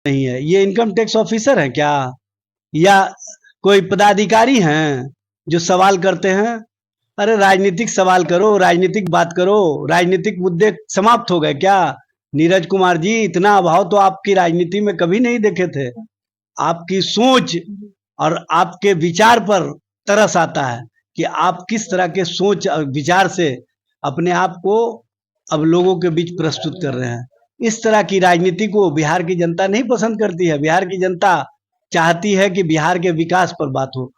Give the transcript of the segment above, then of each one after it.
नहीं है। ये इनकम टैक्स ऑफिसर है क्या, या कोई पदाधिकारी हैं जो सवाल करते हैं? अरे राजनीतिक सवाल करो, राजनीतिक बात करो, राजनीतिक मुद्दे समाप्त हो गए क्या? नीरज कुमार जी, इतना अभाव तो आपकी राजनीति में कभी नहीं देखे थे। आपकी सोच और आपके विचार पर तरस आता है कि आप किस तरह के सोच और विचार से अपने आप को अब लोगों के बीच प्रस्तुत कर रहे हैं। इस तरह की राजनीति को बिहार की जनता नहीं पसंद करती है। बिहार की जनता चाहती है कि बिहार के विकास पर बात हो।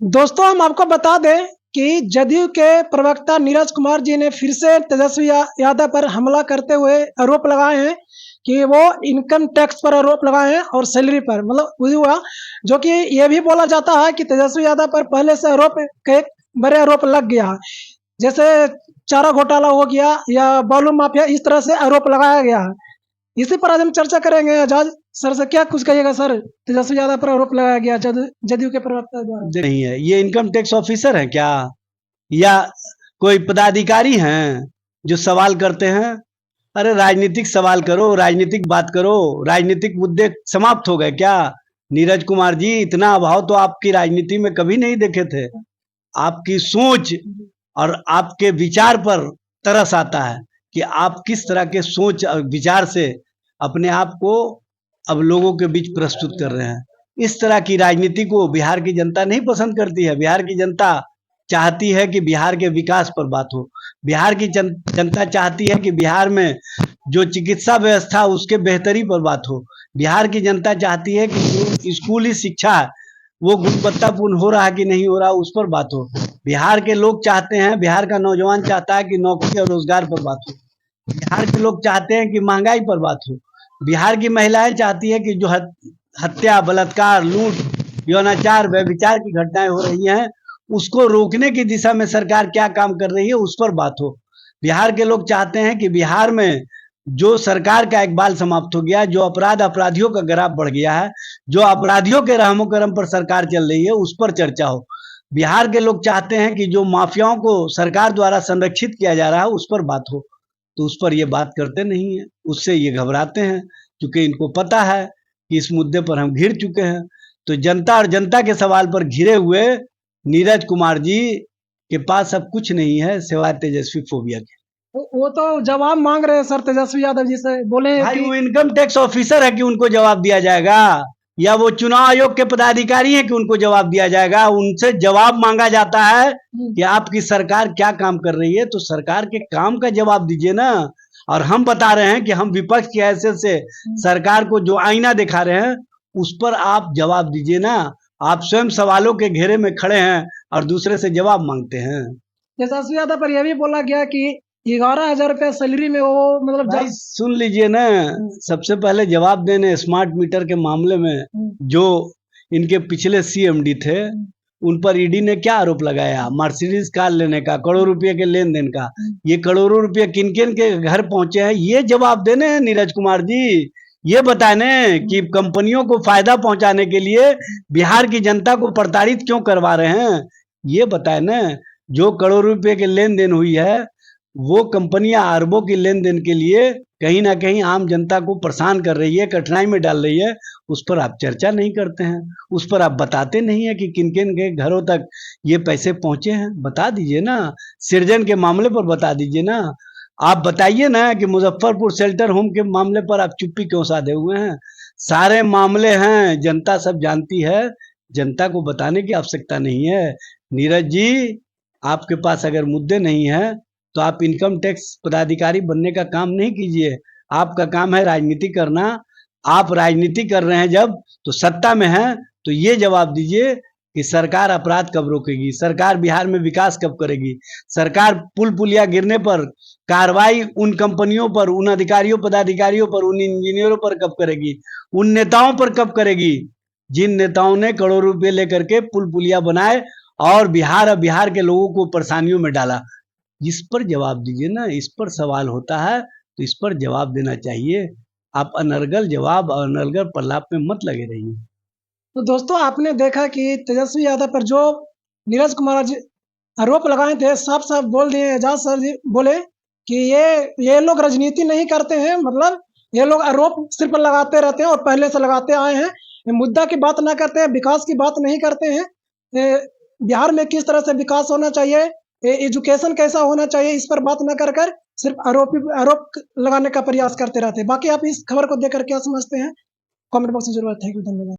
दोस्तों, हम आपको बता दें कि जदयू के प्रवक्ता नीरज कुमार जी ने फिर से तेजस्वी यादव पर हमला करते हुए आरोप लगाए हैं कि वो इनकम टैक्स पर आरोप लगाए हैं और सैलरी पर, मतलब वही हुआ। जो कि ये भी बोला जाता है कि तेजस्वी यादव पर पहले से आरोप कई बड़े आरोप लग गया है, जैसे चारा घोटाला हो गया या बालू माफिया, इस तरह से आरोप लगाया गया है। इसी पर आज हम चर्चा करेंगे। आजाद सर से क्या कुछ कहिएगा सर? तेजस्वी यादव पर आरोप लगाया गया जदयू के प्रवक्ता द्वारा। नहीं है। ये इनकम टैक्स ऑफिसर है क्या, या कोई पदाधिकारी हैं जो सवाल करते हैं? अरे राजनीतिक सवाल करो, राजनीतिक बात करो, राजनीतिक मुद्दे समाप्त हो गए क्या? नीरज कुमार जी, इतना अभाव तो आपकी राजनीति में कभी नहीं देखे थे। आपकी सोच और आपके विचार पर तरस आता है कि आप किस तरह के सोच और विचार से अपने आप को अब लोगों के बीच प्रस्तुत कर रहे हैं। इस तरह की राजनीति को बिहार की जनता नहीं पसंद करती है। बिहार की जनता चाहती है कि बिहार के विकास पर बात हो। बिहार की जनता चाहती है कि बिहार में जो चिकित्सा व्यवस्था उसके बेहतरी पर बात हो। बिहार की जनता चाहती है कि जो स्कूली शिक्षा है वो गुणवत्तापूर्ण हो रहा है कि नहीं हो रहा, उस पर बात हो। बिहार के लोग चाहते हैं, बिहार का नौजवान चाहता है कि नौकरी और रोजगार पर बात हो। बिहार के लोग चाहते हैं कि महंगाई पर बात हो। बिहार की महिलाएं चाहती है कि जो हत्या, बलात्कार, लूट, यौनाचार, व्यभिचार की घटनाएं हो रही हैं, उसको रोकने की दिशा में सरकार क्या काम कर रही है, उस पर बात हो। बिहार के लोग चाहते हैं कि बिहार में जो सरकार का इकबाल समाप्त हो गया, जो अपराधियों का ग्राफ बढ़ गया है, जो अपराधियों के रहमो करम पर सरकार चल रही है, उस पर चर्चा हो। बिहार के लोग चाहते हैं कि जो माफियाओं को सरकार द्वारा संरक्षित किया जा रहा है, उस पर बात हो। तो उस पर ये बात करते नहीं है, उससे ये घबराते हैं, क्योंकि इनको पता है कि इस मुद्दे पर हम घिर चुके हैं। तो जनता और जनता के सवाल पर घिरे हुए नीरज कुमार जी के पास अब कुछ नहीं है सिवाय तेजस्वी फोबिया के। वो तो जवाब मांग रहे हैं सर तेजस्वी यादव जी से, बोले भाई कि वो इनकम टैक्स ऑफिसर है कि उनको जवाब दिया जाएगा, या वो चुनाव आयोग के पदाधिकारी हैं कि उनको जवाब दिया जाएगा? उनसे जवाब मांगा जाता है कि आपकी सरकार क्या काम कर रही है, तो सरकार के काम का जवाब दीजिए ना। और हम बता रहे हैं कि हम विपक्ष की हैसियत से सरकार को जो आईना दिखा रहे हैं, उस पर आप जवाब दीजिए ना। आप स्वयं सवालों के घेरे में खड़े हैं और दूसरे से जवाब मांगते हैं। तेजस्वी यादव पर यह भी बोला गया कि 11,000 रुपया सैलरी में वो, मतलब भाई सुन लीजिए ना, सबसे पहले जवाब देने स्मार्ट मीटर के मामले में जो इनके पिछले सीएमडी थे, उन पर ईडी ने क्या आरोप लगाया? मर्सिडीज कार लेने का, करोड़ों रुपए के लेन देन का। ये करोड़ों रुपए किन किन के घर पहुंचे हैं, ये जवाब देने हैं नीरज कुमार जी। ये बताने कि कंपनियों को फायदा पहुंचाने के लिए बिहार की जनता को प्रताड़ित क्यों करवा रहे हैं, ये बताए ना। जो करोड़ों रुपए के लेन देन हुई है, वो कंपनियां अरबों की लेन देन के लिए कहीं ना कहीं आम जनता को परेशान कर रही है, कठिनाई में डाल रही है। उस पर आप चर्चा नहीं करते हैं, उस पर आप बताते नहीं है कि किन किन के घरों तक ये पैसे पहुंचे हैं। बता दीजिए ना, सृजन के मामले पर बता दीजिए ना। आप बताइए ना कि मुजफ्फरपुर शेल्टर होम के मामले पर आप चुप्पी क्यों साधे हुए हैं? सारे मामले हैं, जनता सब जानती है, जनता को बताने की आवश्यकता नहीं है। नीरज जी, आपके पास अगर मुद्दे नहीं है तो आप इनकम टैक्स पदाधिकारी बनने का काम नहीं कीजिए। आपका काम है राजनीति करना। आप राजनीति कर रहे हैं जब, तो सत्ता में हैं, तो ये जवाब दीजिए कि सरकार अपराध कब रोकेगी, सरकार बिहार में विकास कब करेगी, सरकार पुल पुलिया गिरने पर कार्रवाई उन कंपनियों पर, उन अधिकारियों पदाधिकारियों पर, उन इंजीनियरों पर कब करेगी, उन नेताओं पर कब करेगी जिन नेताओं ने करोड़ों रुपए लेकर के पुल पुलिया बनाए और बिहार के लोगों को परेशानियों में डाला। इस पर जवाब दीजिए ना। इस पर सवाल होता है तो इस पर जवाब देना चाहिए। आप अनर्गल जवाब और अनर्गल प्रलाप में मत लगे रहिए। तो दोस्तों, आपने देखा कि तेजस्वी यादव पर जो नीरज कुमार जी आरोप लगाए थे, साफ साफ बोल दिए, एजाज सर जी बोले कि ये लोग राजनीति नहीं करते हैं, मतलब ये लोग आरोप सिर्फ लगाते रहते हैं और पहले से लगाते आए हैं, ये मुद्दा की बात ना करते हैं, विकास की बात नहीं करते हैं। बिहार में किस तरह से विकास होना चाहिए, एजुकेशन कैसा होना चाहिए, इस पर बात न कर कर सिर्फ आरोप लगाने का प्रयास करते रहते हैं। बाकी आप इस खबर को देख कर क्या समझते हैं, कमेंट बॉक्स में जरूर। थैंक यू, धन्यवाद।